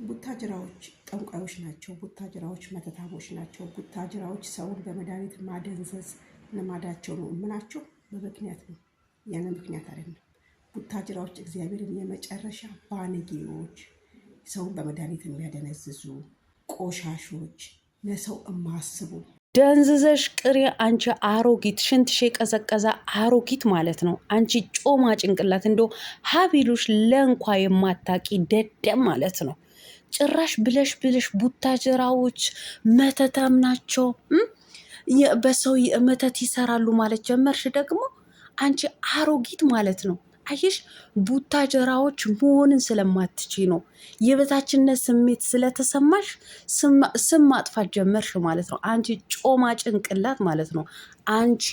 ቡታጅራዎች ጠንቋዮች ናቸው። ቡታጅራዎች መተታሞች ናቸው። ቡታጅራዎች ሰውን በመድኃኒት ማደንዘዝ ልማዳቸው ነው። ምናቸው በምክንያት ነው፣ ያለ ምክንያት አይደለም። ቡታጅራዎች እግዚአብሔርን የመጨረሻ ባለጌዎች፣ ሰውን በመድኃኒት የሚያደነዝዙ ቆሻሾች፣ ለሰው የማያስቡ ደንዝዘሽ ቅሬ አንቺ አሮጊት፣ ሽንትሽ የቀዘቀዘ አሮጊት ማለት ነው። አንቺ ጮማ ጭንቅላት እንዶ ሀቢሉሽ ለእንኳ የማታቂ ደደም ማለት ነው። ጭራሽ ብለሽ ብለሽ ቡታጀራዎች መተታም ናቸው፣ በሰው መተት ይሰራሉ ማለት ጀመርሽ። ደግሞ አንቺ አሮጊት ማለት ነው። አየሽ፣ ቡታጀራዎች መሆንን ስለማትች ነው፣ የበታችነት ስሜት ስለተሰማሽ ስም ማጥፋት ጀመርሽ ማለት ነው። አንቺ ጮማ ጭንቅላት ማለት ነው። አንቺ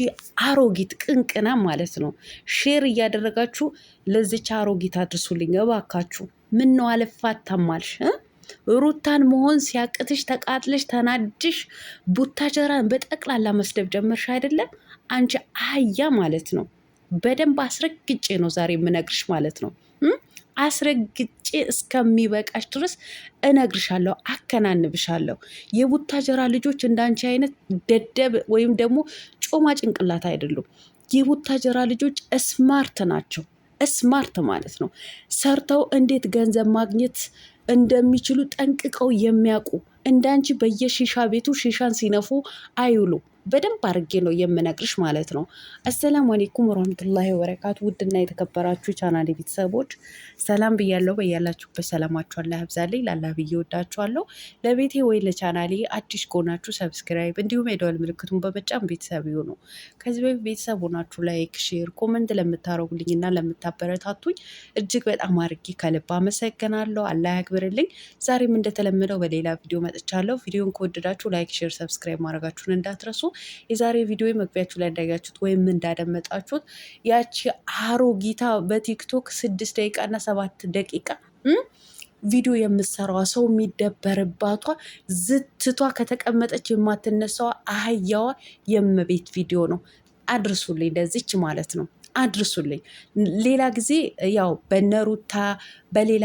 አሮጊት ቅንቅና ማለት ነው። ሼር እያደረጋችሁ ለዚች አሮጊት አድርሱልኝ እባካችሁ። ምን ነው አልፋታማልሽ? ሩታን መሆን ሲያቅትሽ ተቃጥለሽ ተናድሽ ቡታጀራን በጠቅላላ መስደብ ጀመርሽ አይደለም? አንቺ አህያ ማለት ነው። በደንብ አስረግጬ ነው ዛሬ የምነግርሽ ማለት ነው። አስረግጬ እስከሚበቃሽ ድረስ እነግርሻለሁ፣ አከናንብሻለሁ። የቡታጀራ ልጆች እንዳንቺ አይነት ደደብ ወይም ደግሞ ጮማ ጭንቅላት አይደሉም። የቡታጀራ ልጆች ስማርት ናቸው። ስማርት ማለት ነው ሰርተው እንዴት ገንዘብ ማግኘት እንደሚችሉ ጠንቅቀው የሚያውቁ፣ እንዳንቺ በየሺሻ ቤቱ ሺሻን ሲነፉ አይውሉ። በደንብ አድርጌ ነው የምነግርሽ ማለት ነው። አሰላሙ አሌይኩም ወረህመቱላሂ ወበረካቱ። ውድና የተከበራችሁ ቻናሌ ቤተሰቦች ሰላም ብያለሁ። በያላችሁበት ሰላማችሁ አላህ ያብዛልኝ። ላላህ ብዬ ወዳችኋለሁ። ለቤቴ ወይ ለቻናሌ አዲስ ከሆናችሁ ሰብስክራይብ እንዲሁም የደወል ምልክቱን በመጫን ቤተሰብ ይሁኑ። ከዚህ በፊት ቤተሰብ ሆናችሁ ላይክ፣ ሼር፣ ኮመንት ለምታረጉልኝ እና ለምታበረታቱኝ እጅግ በጣም አድርጌ ከልብ አመሰግናለሁ። አላህ ያክብርልኝ። ዛሬም እንደተለመደው በሌላ ቪዲዮ መጥቻለሁ። ቪዲዮን ከወደዳችሁ ላይክ፣ ሼር፣ ሰብስክራይብ ማድረጋችሁን እንዳትረሱ። የዛሬ ቪዲዮ መግቢያችሁ ላይ እንዳያችሁት ወይም እንዳደመጣችሁት ያቺ አሮጊታ በቲክቶክ 6 ደቂቃ እና 7 ደቂቃ ቪዲዮ የምትሰራዋ ሰው የሚደበርባቷ ዝትቷ ከተቀመጠች የማትነሳዋ አህያዋ የመቤት ቪዲዮ ነው። አድርሱልኝ ለዚች ማለት ነው። አድርሱልኝ። ሌላ ጊዜ ያው በነሩታ በሌላ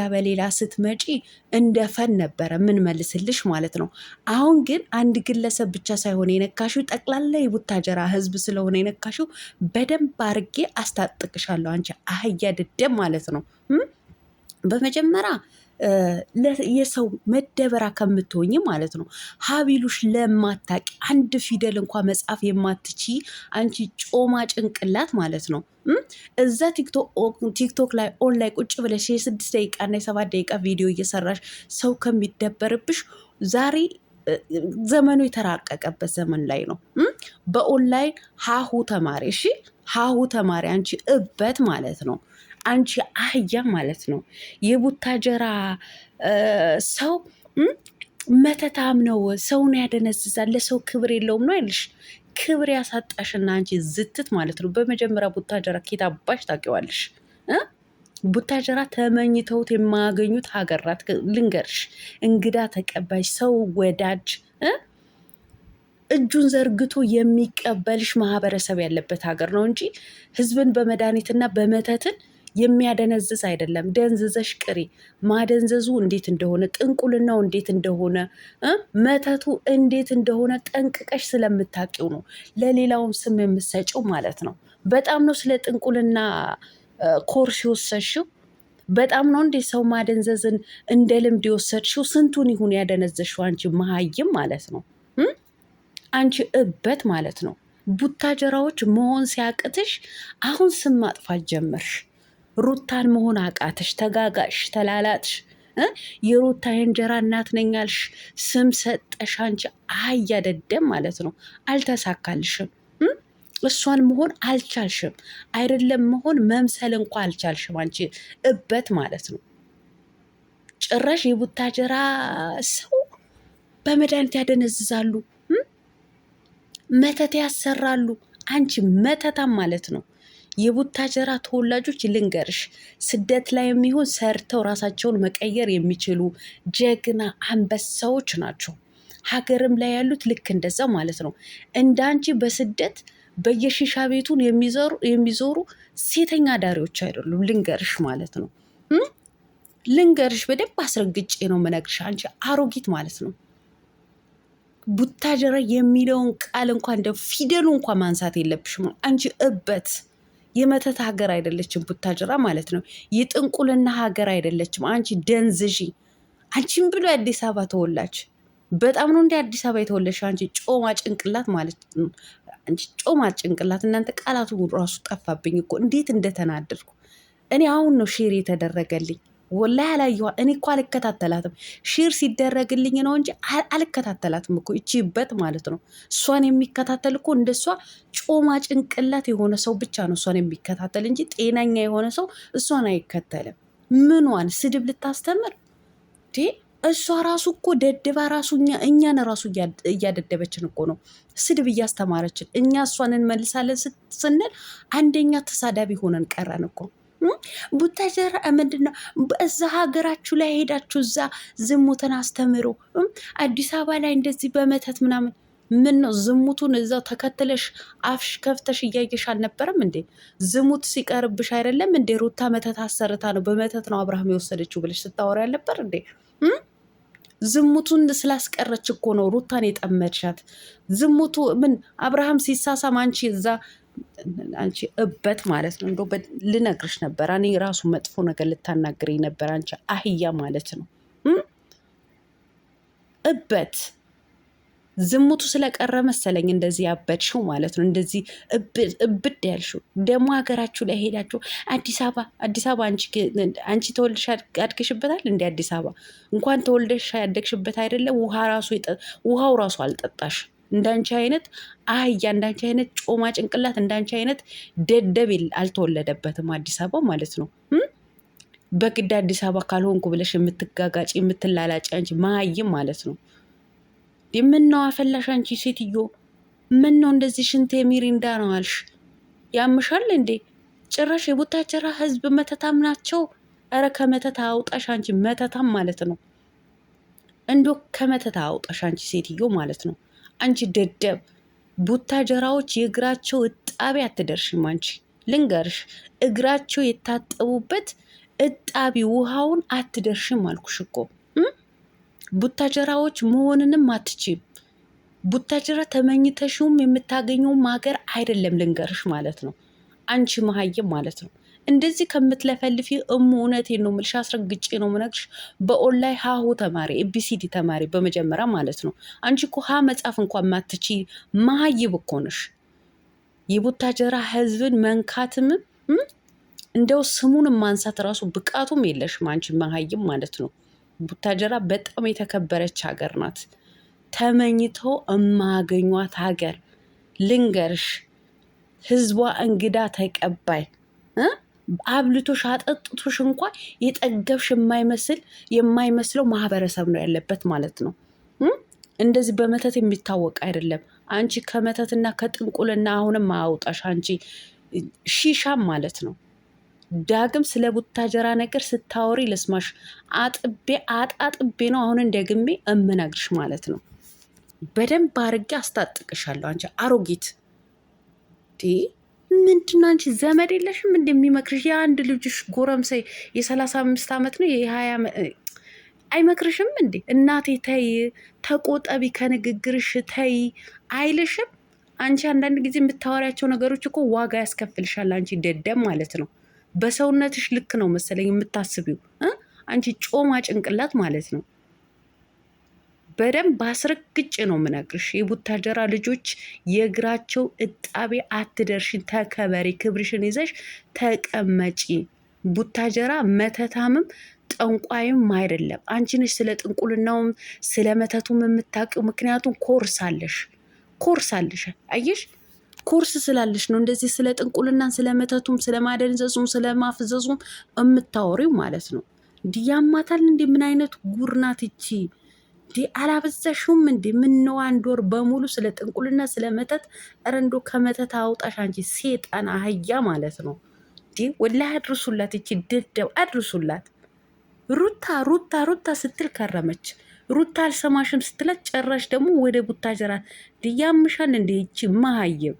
ስትመጪ እንደ ፈን ነበረ ምን መልስልሽ ማለት ነው። አሁን ግን አንድ ግለሰብ ብቻ ሳይሆን የነካሽው ጠቅላላ የቡታጀራ ሕዝብ ስለሆነ የነካሽው በደንብ አርጌ አስታጥቅሻለሁ። አንቺ አህያ ድደም ማለት ነው። በመጀመሪያ የሰው መደበራ ከምትሆኝ ማለት ነው። ሀቢሉሽ ለማታቂ አንድ ፊደል እንኳ መጻፍ የማትቺ አንቺ ጮማ ጭንቅላት ማለት ነው። እዛ ቲክቶክ ላይ ኦንላይ ቁጭ ብለሽ የ6 ደቂቃ እና የ7 ደቂቃ ቪዲዮ እየሰራሽ ሰው ከሚደበርብሽ ዛሬ ዘመኑ የተራቀቀበት ዘመን ላይ ነው። በኦንላይን ሀሁ ተማሪ፣ እሺ ሀሁ ተማሪ። አንቺ እበት ማለት ነው። አንቺ አህያ ማለት ነው። የቡታጀራ ሰው መተታም ነው፣ ሰውን ያደነዝዛል፣ ለሰው ክብር የለውም ነው ያልሽ። ክብር ያሳጣሽና አንቺ ዝትት ማለት ነው። በመጀመሪያ ቡታጀራ ኬት አባሽ ታውቂዋለሽ? ቡታጀራ ተመኝተውት የማያገኙት ሀገራት ልንገርሽ። እንግዳ ተቀባይ፣ ሰው ወዳጅ፣ እጁን ዘርግቶ የሚቀበልሽ ማህበረሰብ ያለበት ሀገር ነው እንጂ ህዝብን በመድኃኒትና በመተትን የሚያደነዝዝ አይደለም። ደንዝዘሽ ቅሪ። ማደንዘዙ እንዴት እንደሆነ፣ ጥንቁልናው እንዴት እንደሆነ፣ መተቱ እንዴት እንደሆነ ጠንቅቀሽ ስለምታውቂው ነው ለሌላውም ስም የምትሰጪው ማለት ነው። በጣም ነው ስለ ጥንቁልና ኮርስ የወሰድሽው። በጣም ነው እንዴ ሰው ማደንዘዝን እንደ ልምድ የወሰድሽው። ስንቱን ይሁን ያደነዘሽው አንቺ መሀይም ማለት ነው። አንቺ እበት ማለት ነው። ቡታጀራዎች መሆን ሲያቅትሽ አሁን ስም ማጥፋት ጀመርሽ። ሩታን መሆን አቃተሽ፣ ተጋጋሽ፣ ተላላጥሽ። የሩታ የእንጀራ እናት ነኛልሽ፣ ስም ሰጠሽ። አንቺ አህያ ደደም ማለት ነው። አልተሳካልሽም። እሷን መሆን አልቻልሽም። አይደለም መሆን መምሰል እንኳ አልቻልሽም። አንቺ እበት ማለት ነው። ጭራሽ የቡታጀራ ሰው በመድኃኒት ያደነዝዛሉ፣ መተት ያሰራሉ። አንቺ መተታም ማለት ነው። የቡታጀራ ተወላጆች ልንገርሽ፣ ስደት ላይ የሚሆን ሰርተው ራሳቸውን መቀየር የሚችሉ ጀግና አንበሳዎች ናቸው። ሀገርም ላይ ያሉት ልክ እንደዛ ማለት ነው። እንዳንቺ በስደት በየሺሻ ቤቱን የሚዞሩ ሴተኛ ዳሪዎች አይደሉም። ልንገርሽ ማለት ነው። ልንገርሽ፣ በደንብ አስረግጬ ነው የምነግርሽ። አንቺ አሮጊት ማለት ነው። ቡታጀራ የሚለውን ቃል እንኳን እንደ ፊደሉ እንኳን ማንሳት የለብሽም አንቺ እበት። የመተት ሀገር አይደለችም ቡታጀራ ማለት ነው። የጥንቁልና ሀገር አይደለችም። አንቺ ደንዝዢ። አንቺም ብሎ የአዲስ አበባ ተወላጅ በጣም ነው እንደ አዲስ አበባ የተወለድሽ አንቺ ጮማ ጭንቅላት ማለት ነው። አንቺ ጮማ ጭንቅላት። እናንተ ቃላቱ ራሱ ጠፋብኝ እኮ እንዴት እንደተናደድኩ። እኔ አሁን ነው ሼር የተደረገልኝ። ወላሂ አላየኋ። እኔ እኮ አልከታተላትም። ሼር ሲደረግልኝ ነው እንጂ አልከታተላትም እኮ ይቺበት ማለት ነው። እሷን የሚከታተል እኮ እንደሷ ጮማ ጭንቅላት የሆነ ሰው ብቻ ነው እሷን የሚከታተል እንጂ ጤናኛ የሆነ ሰው እሷን አይከተልም። ምኗን ስድብ ልታስተምር እሷ ራሱ እኮ ደድባ ራሱ እኛን ራሱ እያደደበችን እኮ ነው፣ ስድብ እያስተማረችን። እኛ እሷን እንመልሳለን ስንል አንደኛ ተሳዳቢ ሆነን ቀረን እኮ። ቡታጀራ ምንድነው? እዛ ሀገራችሁ ላይ ሄዳችሁ እዛ ዝሙትን አስተምሮ አዲስ አበባ ላይ እንደዚህ በመተት ምናምን ምን ነው ዝሙቱን እዛው ተከትለሽ አፍሽ ከፍተሽ እያየሽ አልነበረም እንዴ? ዝሙት ሲቀርብሽ አይደለም እንዴ? ሩታ መተት አሰርታ ነው በመተት ነው አብርሃም የወሰደችው ብለሽ ስታወራ ያልነበር እንዴ? ዝሙቱን ስላስቀረች እኮ ነው ሩታን የጠመድሻት። ዝሙቱ ምን አብርሃም ሲሳሳም አንቺ እዛ አንቺ እበት ማለት ነው። እንደው ልነግርሽ ነበር እኔ ራሱ መጥፎ ነገር ልታናግረኝ ነበር። አንቺ አህያ ማለት ነው እበት። ዝሙቱ ስለቀረ መሰለኝ እንደዚህ ያበድሽው ማለት ነው። እንደዚህ እብድ ያልሽው ደግሞ ሀገራችሁ ላይ ሄዳችሁ አዲስ አበባ አንቺ ተወልደሽ ያድግሽበታል እንደ አዲስ አበባ እንኳን ተወልደሽ ያደግሽበት አይደለም። ውሃው ራሱ አልጠጣሽ። እንዳንቺ አይነት አህያ፣ እንዳንቺ አይነት ጮማ ጭንቅላት፣ እንዳንቺ አይነት ደደብ አልተወለደበትም አዲስ አበባ ማለት ነው። በግድ አዲስ አበባ ካልሆንኩ ብለሽ የምትጋጋጭ የምትላላጭ አንቺ መሀይም ማለት ነው። ምን ነው አፈላሽ አንቺ ሴትዮ? ምን ነው እንደዚህ ሽንት የሚሪንዳ ነው አልሽ? ያምሻል እንዴ? ጭራሽ የቡታጀራ ህዝብ መተታም ናቸው። ኧረ ከመተታ አውጣሽ አንቺ መተታም ማለት ነው። እንዶ ከመተታ አውጣሽ አንቺ ሴትዮ ማለት ነው። አንቺ ደደብ። ቡታጀራዎች የእግራቸው እጣቢ አትደርሽም አንቺ። ልንገርሽ፣ እግራቸው የታጠቡበት እጣቢ ውሃውን አትደርሽም አልኩሽ እኮ። ቡታጀራዎች መሆንንም አትችም። ቡታጀራ ተመኝተሽውም የምታገኘውም ሀገር አይደለም ልንገርሽ ማለት ነው። አንቺ መሀይም ማለት ነው። እንደዚህ ከምትለፈልፊ እውነቴን ነው የምልሽ፣ አስረግጬ ነው የምነግርሽ። በኦንላይን ሀሁ ተማሪ፣ ኤቢሲዲ ተማሪ በመጀመሪያ ማለት ነው። አንቺ እኮ ሀ መጻፍ እንኳን ማትቺ መሀይብ እኮ ነሽ። የቡታጀራ ህዝብን መንካትም እንደው ስሙን ማንሳት ራሱ ብቃቱም የለሽም አንቺ መሀይም ማለት ነው። ቡታጀራ በጣም የተከበረች ሀገር ናት። ተመኝተው የማያገኟት ሀገር ልንገርሽ። ህዝቧ እንግዳ ተቀባይ፣ አብልቶሽ አጠጥቶሽ እንኳን የጠገብሽ የማይመስለው ማህበረሰብ ነው ያለበት ማለት ነው። እንደዚህ በመተት የሚታወቅ አይደለም። አንቺ ከመተትና ከጥንቁልና አሁንም አያውጣሽ አንቺ ሺሻም ማለት ነው። ዳግም ስለ ቡታጀራ ነገር ስታወሪ ልስማሽ። አጣጥቤ ነው አሁን ደግሜ እምነግርሽ ማለት ነው። በደንብ አርጌ አስታጥቅሻለሁ። አንቺ አሮጊት ምንድነው? አንቺ ዘመድ የለሽም እንደሚመክርሽ? የአንድ ልጅሽ ጎረምሳ የ35 ዓመት ነው የ20 አይመክርሽም እንዴ? እናቴ ተይ ተቆጠቢ፣ ከንግግርሽ ተይ አይልሽም? አንቺ አንዳንድ ጊዜ የምታወሪያቸው ነገሮች እኮ ዋጋ ያስከፍልሻል። አንቺ ደደብ ማለት ነው። በሰውነትሽ ልክ ነው መሰለኝ የምታስቢው። አንቺ ጮማ ጭንቅላት ማለት ነው። በደንብ አስረግጬ ነው የምነግርሽ። የቡታጀራ ልጆች የእግራቸው እጣቢ አትደርሽን። ተከበሪ፣ ክብርሽን ይዘሽ ተቀመጪ። ቡታጀራ መተታምም ጠንቋይም አይደለም። አንቺ ነሽ ስለ ጥንቁልናውም ስለ መተቱም የምታውቂው። ምክንያቱም ኮርስ አለሽ። አየሽ፣ ኮርስ ስላለሽ ነው እንደዚህ ስለ ጥንቁልናን ስለ መተቱም ስለ ማደንዘዙም ስለ ማፍዘዙም የምታወሪው ማለት ነው። እንዲያማታል እንዴ? ምን አይነት ጉርናት እቺ? አላበዛሽውም እንዴ? ምነው አንድ ወር በሙሉ ስለ ጥንቁልና ስለ መተት? ኧረ እንደው ከመተት አውጣሽ አንቺ ሴጣን አህያ ማለት ነው። ወላሂ አድርሱላት፣ እቺ ደደብ አድርሱላት። ሩታ ስትል ከረመች። ሩታ አልሰማሽም ስትላት ጨራሽ ደግሞ ወደ ቡታጀራ ያምሻል እንዴ? ይቺ መሀየብ